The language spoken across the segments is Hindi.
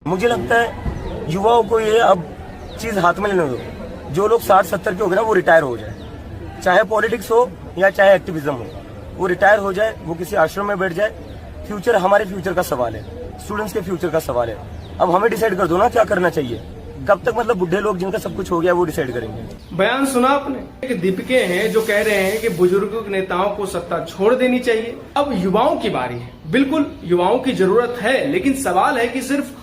मुझे लगता है युवाओं को ये अब चीज हाथ में लेने दो। जो लोग 60-70 के हो गए ना, वो रिटायर हो जाए, चाहे पॉलिटिक्स हो या चाहे एक्टिविज्म हो, वो रिटायर हो जाए, वो किसी आश्रम में बैठ जाए। फ्यूचर हमारे फ्यूचर का सवाल है, स्टूडेंट्स के फ्यूचर का सवाल है। अब हमें डिसाइड कर दो ना क्या करना चाहिए। कब तक मतलब बुढ़े लोग जिनका सब कुछ हो गया वो डिसाइड करेंगे। बयान सुना आपने, एक दीपिके हैं जो कह रहे हैं कि बुजुर्ग नेताओं को सत्ता छोड़ देनी चाहिए। अब युवाओं की बारी है। बिल्कुल युवाओं की जरूरत है, लेकिन सवाल है कि सिर्फ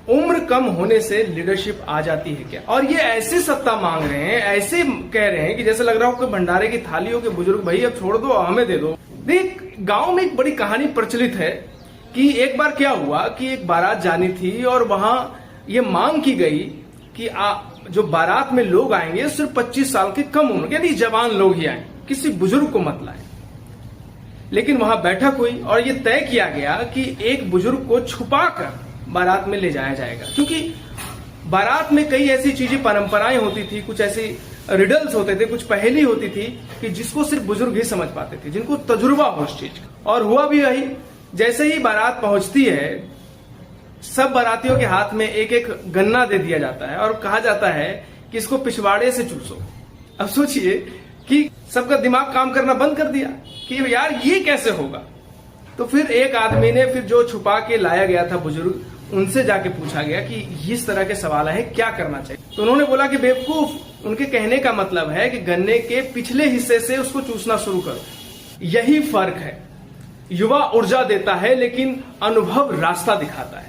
उम्र कम होने से लीडरशिप आ जाती है क्या? और ये ऐसी सत्ता मांग रहे हैं, ऐसे कह रहे हैं कि जैसे लग रहा हो कि भंडारे की थाली हो कि बुजुर्ग भाई अब छोड़ दो, हमें दे दो। देख, गांव में एक बड़ी कहानी प्रचलित है कि एक बार क्या हुआ कि एक बारात जानी थी और वहां ये मांग की गई कि जो बारात में लोग आएंगे सिर्फ 25 साल के कम उम्र के, यानी जवान लोग ही आए, किसी बुजुर्ग को मत लाए। लेकिन वहां बैठक हुई और ये तय किया गया कि एक बुजुर्ग को छुपाकर बारात में ले जाया जाएगा, क्योंकि बारात में कई ऐसी चीजें, परंपराएं होती थी, कुछ ऐसे रिडल्स होते थे, कुछ पहेली होती थी कि जिसको सिर्फ बुजुर्ग ही समझ पाते थे, जिनको तजुर्बा हो उस चीज का। और हुआ भी यही, जैसे ही बारात पहुंचती है सब बारातियों के हाथ में एक एक गन्ना दे दिया जाता है और कहा जाता है कि इसको पिछवाड़े से चूसो। अब सोचिए कि सबका दिमाग काम करना बंद कर दिया कि यार ये कैसे होगा। तो फिर एक आदमी ने, फिर जो छुपा के लाया गया था बुजुर्ग, उनसे जाके पूछा गया कि इस तरह के सवाल है, क्या करना चाहिए। तो उन्होंने बोला कि बेवकूफ, उनके कहने का मतलब है कि गन्ने के पिछले हिस्से से उसको चूसना शुरू करो। यही फर्क है। युवा ऊर्जा देता है लेकिन अनुभव रास्ता दिखाता है।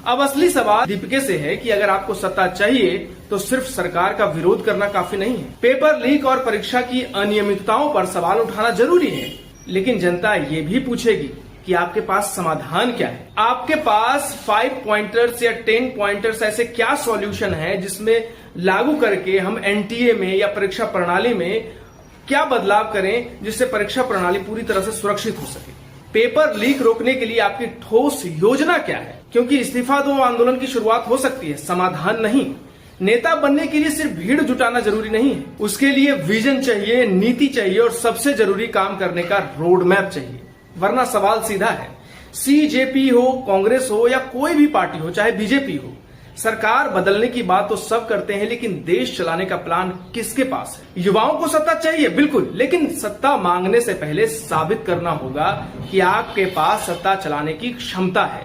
अब असली सवाल दीपिके से है कि अगर आपको सत्ता चाहिए तो सिर्फ सरकार का विरोध करना काफी नहीं है। पेपर लीक और परीक्षा की अनियमितताओं पर सवाल उठाना जरूरी है, लेकिन जनता ये भी पूछेगी कि आपके पास समाधान क्या है। आपके पास 5 पॉइंटर्स या 10 पॉइंटर्स ऐसे क्या सॉल्यूशन है जिसमें लागू करके हम एनटीए में या परीक्षा प्रणाली में क्या बदलाव करें जिससे परीक्षा प्रणाली पूरी तरह से सुरक्षित हो सके। पेपर लीक रोकने के लिए आपकी ठोस योजना क्या है, क्योंकि इस्तीफा दो आंदोलन की शुरुआत हो सकती है, समाधान नहीं। नेता बनने के लिए सिर्फ भीड़ जुटाना जरूरी नहीं है, उसके लिए विजन चाहिए, नीति चाहिए और सबसे जरूरी काम करने का रोड मैप चाहिए। वरना सवाल सीधा है, सीजेपी हो, कांग्रेस हो या कोई भी पार्टी हो, चाहे बीजेपी हो, सरकार बदलने की बात तो सब करते हैं, लेकिन देश चलाने का प्लान किसके पास है? युवाओं को सत्ता चाहिए बिल्कुल, लेकिन सत्ता मांगने से पहले साबित करना होगा कि आपके पास सत्ता चलाने की क्षमता है।